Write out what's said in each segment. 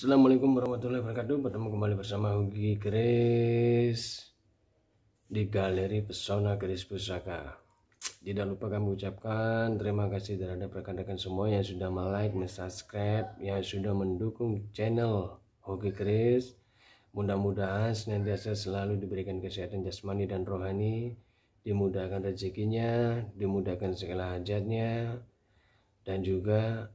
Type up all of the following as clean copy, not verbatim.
Assalamualaikum warahmatullahi wabarakatuh. Bertemu kembali bersama Hogi Keris di Galeri Pesona Keris Pusaka. Tidak lupa kami ucapkan terima kasih terhadap rekan-rekan semua yang sudah like, subscribe, yang sudah mendukung channel Hogi Keris. Mudah-mudahan senantiasa selalu diberikan kesehatan jasmani dan rohani, dimudahkan rezekinya, dimudahkan segala hajatnya, dan juga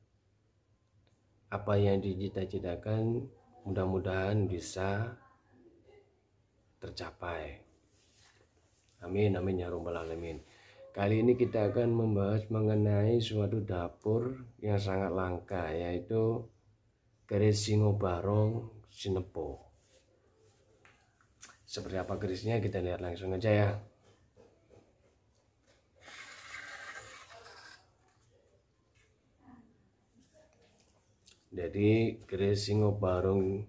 apa yang dicita-citakan mudah-mudahan bisa tercapai. Amin amin ya rabbal alamin. Kali ini kita akan membahas mengenai suatu dapur yang sangat langka, yaitu keris Singo Barong Sinepo. Seperti apa kerisnya kita lihat langsung aja ya. Jadi keris Singo Barong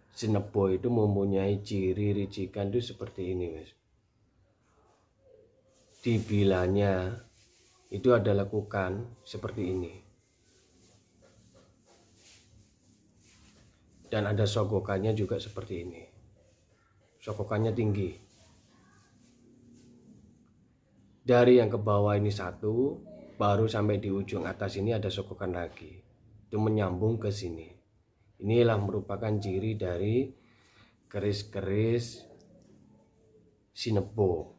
Sinepo itu mempunyai ciri ricikan itu seperti ini, guys. Di bilanya itu ada lekukan seperti ini, dan ada sogokannya juga seperti ini. Sogokannya tinggi. Dari yang ke bawah ini satu, baru sampai di ujung atas ini ada sogokan lagi. Itu menyambung ke sini. Inilah merupakan ciri dari keris-keris Sinepo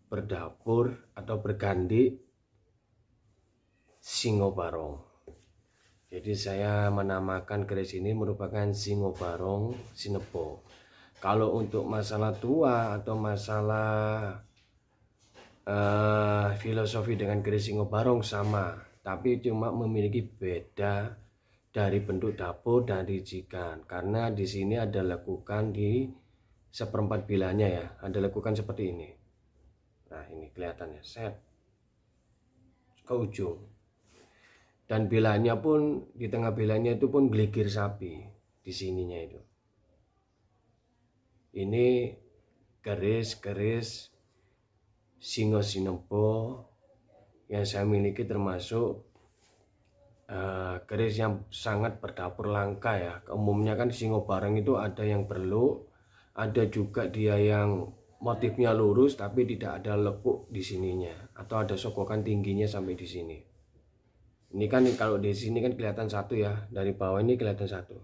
berdapur atau bergandik Singo Barong. Jadi saya menamakan keris ini merupakan Singo Barong Sinepo. Kalau untuk masalah tua atau masalah filosofi dengan keris Singo Barong sama, tapi cuma memiliki beda dari bentuk dapur dan ricikan. Karena di sini ada lekukan di seperempat bilanya ya, ada lekukan seperti ini. Nah ini kelihatannya set ke ujung, dan bilanya pun di tengah bilanya itu pun geligir sapi di sininya itu. Ini keris-keris Singo Sinepo yang saya miliki, termasuk keris yang sangat berdapur langka ya. Umumnya kan Singo Barong itu ada yang berluk, ada juga dia yang motifnya lurus tapi tidak ada lekuk di sininya, atau ada sogokan tingginya sampai di sini. Ini kan kalau di sini kan kelihatan satu ya, dari bawah ini kelihatan satu.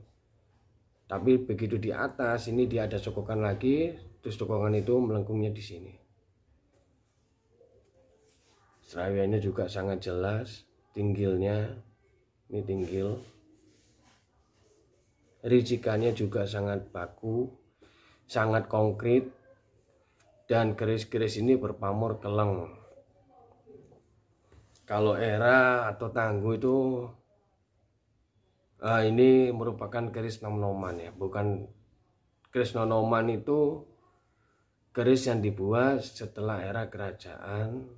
Tapi begitu di atas ini dia ada sogokan lagi, terus sogokan itu melengkungnya di sini. Serawiannya juga sangat jelas, tinggilnya ini tinggil. Ricikannya juga sangat baku, sangat konkret, dan keris-keris ini berpamor keleng. Kalau era atau tangguh itu ini merupakan keris nom-noman ya, bukan keris nonoman. Itu keris yang dibuat setelah era kerajaan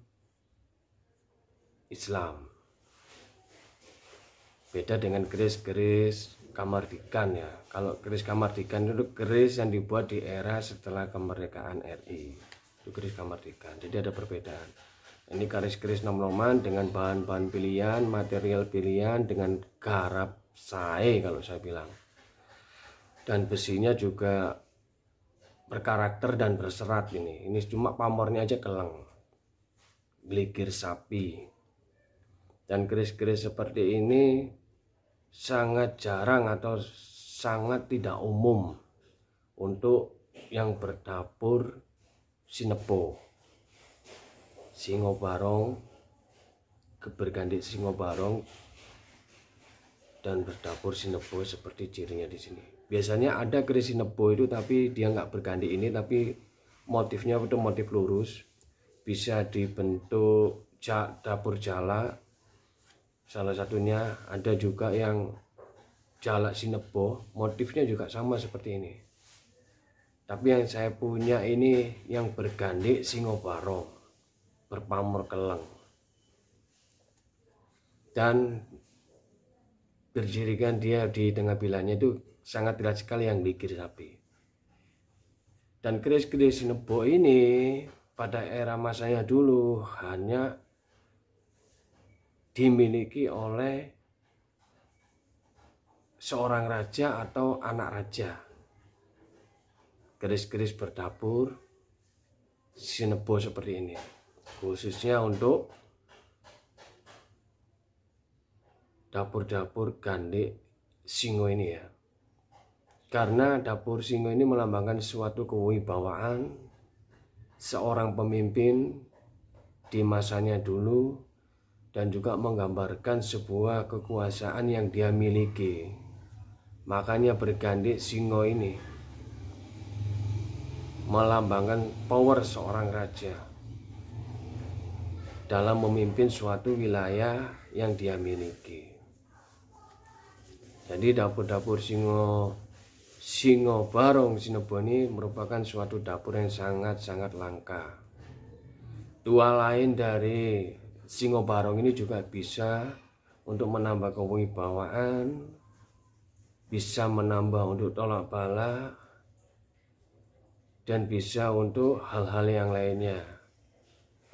Islam. Beda dengan keris-keris Kamardikan ya. Kalau keris Kamardikan itu keris yang dibuat di era setelah kemerdekaan RI. Itu keris Kamardikan. Jadi ada perbedaan. Ini keris-keris nom-noman dengan bahan-bahan pilihan, material pilihan, dengan garap sae kalau saya bilang. Dan besinya juga berkarakter dan berserat ini. Ini cuma pamornya aja keleng. Geligir sapi. Dan keris-keris seperti ini sangat jarang atau sangat tidak umum untuk yang berdapur Sinepo, Singo Barong, bergandik Singo Barong dan berdapur Sinepo seperti cirinya di sini. Biasanya ada keris Sinepo itu tapi dia nggak bergandik ini, tapi motifnya itu motif lurus, bisa dibentuk dapur jala. Salah satunya ada juga yang jalak Sinepo, motifnya juga sama seperti ini. Tapi yang saya punya ini yang bergandik Singo Barong, berpamor keleng, dan berjirikan dia di tengah bilanya itu sangat jelas sekali yang geligir sapi. Dan keris-keris Sinepo ini pada era masanya dulu hanya dimiliki oleh seorang raja atau anak raja. Keris-keris berdapur Sinebo seperti ini, khususnya untuk dapur-dapur Gandik Singo ini ya. Karena dapur Singo ini melambangkan suatu kewibawaan seorang pemimpin di masanya dulu, dan juga menggambarkan sebuah kekuasaan yang dia miliki. Makanya bergandik Singo ini melambangkan power seorang raja dalam memimpin suatu wilayah yang dia miliki. Jadi dapur-dapur Singo Barong Sinebo ini merupakan suatu dapur yang sangat-sangat langka. Dua lain dari Singo Barong ini juga bisa untuk menambah kewibawaan, bisa menambah untuk tolak bala, dan bisa untuk hal-hal yang lainnya.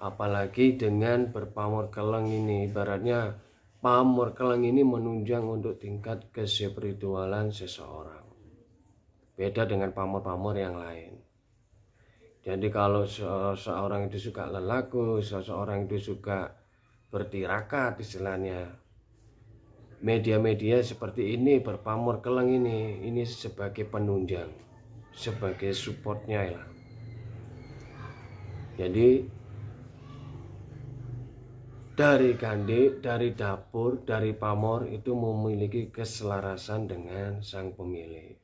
Apalagi dengan berpamor keleng ini, ibaratnya pamor keleng ini menunjang untuk tingkat kespiritualan seseorang. Beda dengan pamor-pamor yang lain. Jadi kalau seseorang itu suka lelaku, seseorang itu suka bertirakat istilahnya, media-media seperti ini berpamor keleng ini sebagai penunjang, sebagai supportnya lah. Jadi dari Gandik, dari dapur, dari pamor itu memiliki keselarasan dengan sang pemilik.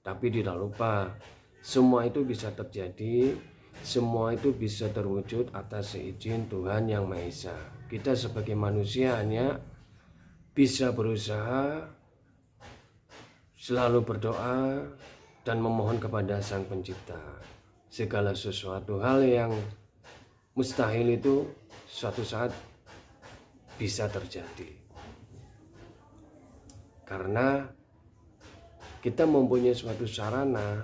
Tapi tidak lupa, semua itu bisa terjadi, semua itu bisa terwujud atas seizin Tuhan Yang Maha Esa. Kita sebagai manusia hanya bisa berusaha, selalu berdoa, dan memohon kepada Sang Pencipta. Segala sesuatu hal yang mustahil itu suatu saat bisa terjadi. Karena kita mempunyai suatu sarana,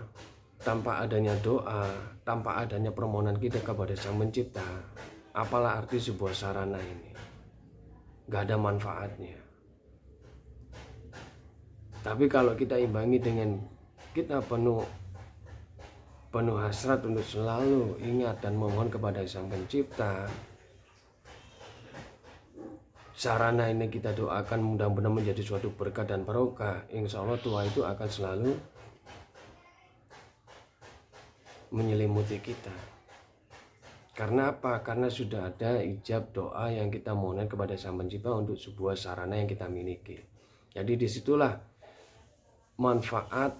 tanpa adanya doa, tanpa adanya permohonan kita kepada Sang Pencipta, apalah arti sebuah sarana ini? Gak ada manfaatnya. Tapi kalau kita imbangi dengan kita penuh hasrat untuk selalu ingat dan memohon kepada Sang Pencipta, sarana ini kita doakan mudah-mudahan menjadi suatu berkah dan barokah. Insya Allah Tuhan itu akan selalu menyelimuti kita. Karena apa? Karena sudah ada ijab doa yang kita mohonkan kepada Sang Pencipta untuk sebuah sarana yang kita miliki. Jadi disitulah manfaat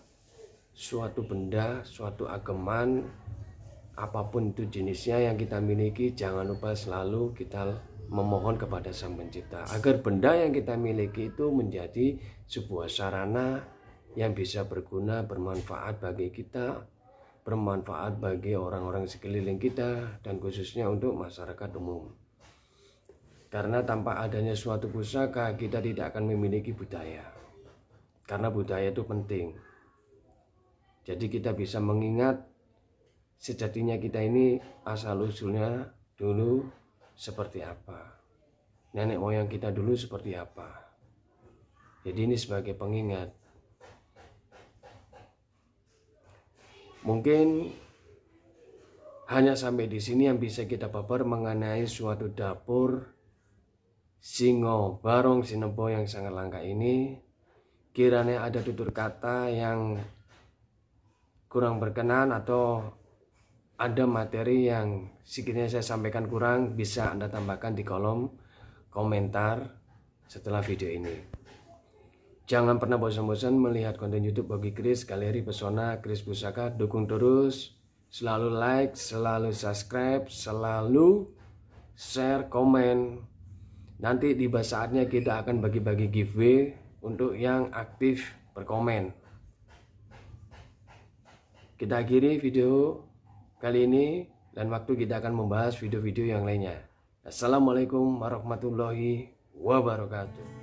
suatu benda, suatu ageman, apapun itu jenisnya yang kita miliki. Jangan lupa selalu kita memohon kepada Sang Pencipta agar benda yang kita miliki itu menjadi sebuah sarana yang bisa berguna, bermanfaat bagi kita, bermanfaat bagi orang-orang sekeliling kita, dan khususnya untuk masyarakat umum. Karena tanpa adanya suatu pusaka, kita tidak akan memiliki budaya. Karena budaya itu penting. Jadi kita bisa mengingat sejatinya kita ini asal-usulnya dulu seperti apa, nenek moyang kita dulu seperti apa. Jadi ini sebagai pengingat. Mungkin hanya sampai di sini yang bisa kita paparkan mengenai suatu dapur Singo Barong Sinebo yang sangat langka ini. Kiranya ada tutur kata yang kurang berkenan atau ada materi yang sekiranya saya sampaikan kurang, bisa Anda tambahkan di kolom komentar setelah video ini. Jangan pernah bosan-bosan melihat konten YouTube Bogi Kris, Galeri Pesona Kris Pusaka. Dukung terus, selalu like, selalu subscribe, selalu share, komen. Nanti tiba saatnya kita akan bagi-bagi giveaway untuk yang aktif berkomen. Kita akhiri video kali ini, dan waktu kita akan membahas video-video yang lainnya. Assalamualaikum warahmatullahi wabarakatuh.